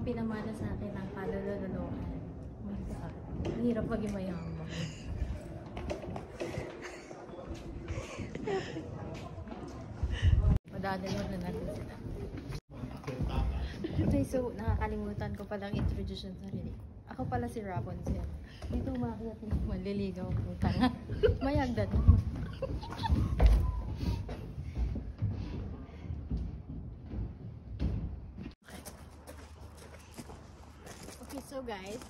pinamana sa akin ng kalululuhan. Ang hirap maging mayaman. Madadalo na natin sila. Okay, so nakakalimutan ko palang introduce yung sarili. Ako pala si Rapunzel. Dito umakyat na maliligaw ko. Tanga. Mayagdad naman. Okay, so guys,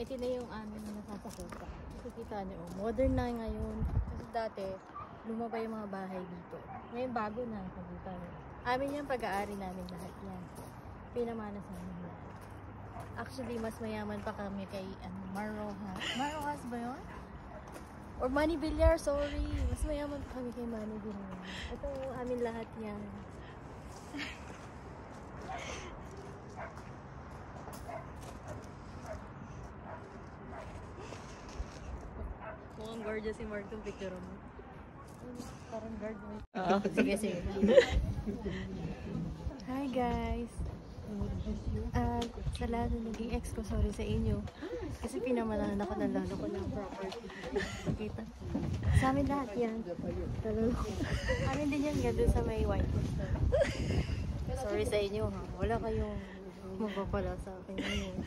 ito na yung aming nasasakupan. Nakikita nyo, modern na ngayon. Kasi dati, lumaba yung mga bahay dito. Ngayon bago na, nakikita nyo. Amin yung pag-aari namin lahat yan. Pinamana sa amin lahat. Actually, mas mayaman pa kami kay Marrojas. Marrojas ba yun? Or Manny Villar, sorry. Mas mayaman pa kami kay Manny Villar. Ito, amin lahat yan. Mukhang gorgeous si Mark yung picture mo. Parang guard mo. Sige, sige. Hi guys! Sa lahat na naging ex ko, sorry sa inyo. Kasi pinamalahan ako ng lalo ko ng property. Nakita? Sa amin lahat yan. Lalo ko. Amin din yan nga doon sa may white house. Sorry sa inyo ha. Wala kayong mapapala sa akin ngayon.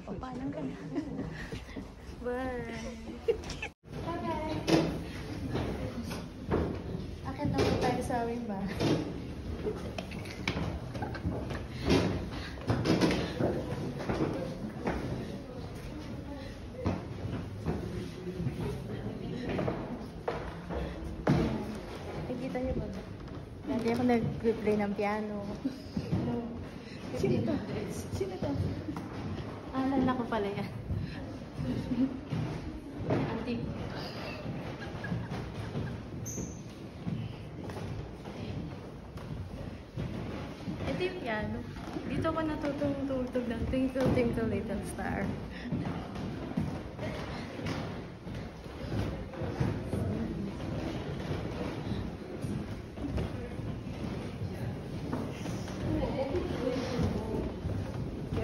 Papalang ka na. Bye! Bye! Akit na po tayo sa aming bahay. Nakikita niyo ba? Dati ako nag-play ng piano. Sino to? Sino to? Alala ko pala yan. Auntie. Ito yung piano. Dito ko natutong tutug ng Twinkle Twinkle Little Star.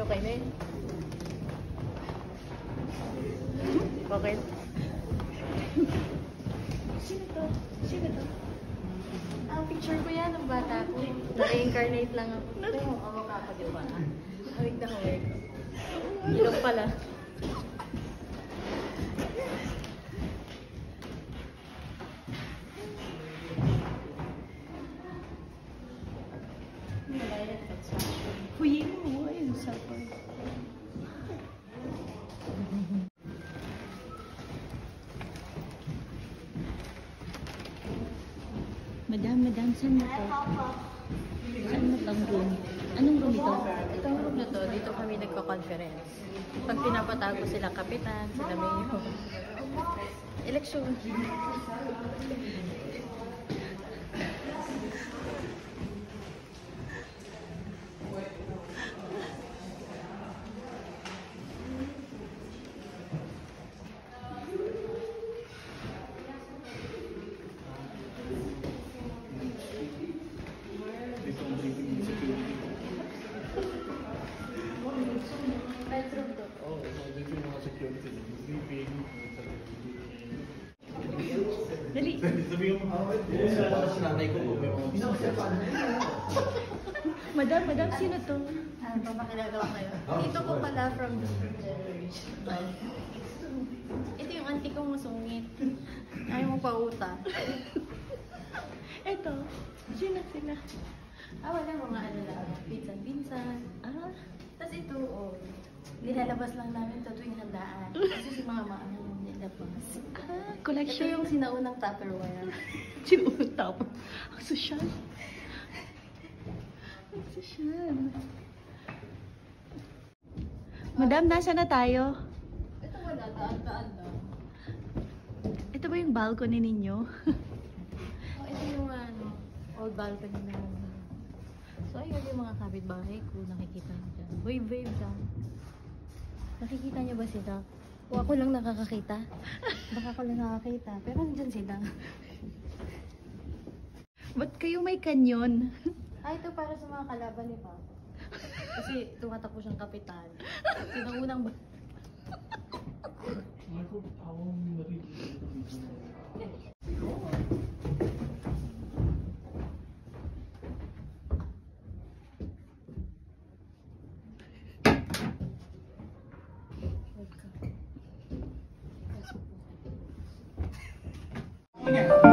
Okay na yun? Bakit? Sino to? Sino to? Picture ko yan ng bata ko. Na-reincarnate lang ako. Ito yung awak-awak yung bata. Hawig na hawig. Ilong pala. Huyin mo. Ayun, sapay. Madam, saan mo to? Saan mo tang room? Anong room ito? Itong room na to, dito kami nagko-conference. Pag pinapatago sila kapitan, sila mayor. Eleksyon. Dali. Madam, sino to? Papakilala ko kayo. Ito ko pala from generation. Ito yung auntie kong masungit. Ayaw mo pauta. Eto, sino sila? Wala mga ano lang. Pinsan-pinsan. Tapos ito, nilalabas lang namin ito tuwing handaan. Kasi si mama, nilabas. Ito Collection. yung sinaunang Tupperware. Sinuunang tapos. Ang sosyal. Ang sosyal. Madam, nasa na tayo? Ito wala, taan-taan lang. Ito ba yung balcony ninyo? Ito yung old balcony naman. So, ayun yung mga kapitbahay ko. Nakikita niyo dyan. Wave lang. Nakikita niyo ba sila? O ako lang nakakakita? Baka ako lang nakakita. Pero nandyan sila. Ba't kayo may kanyon? Ito para sa mga kalaban ni Papa. Kasi tumatakbo siyang kapitan. Sinang ba? Yeah.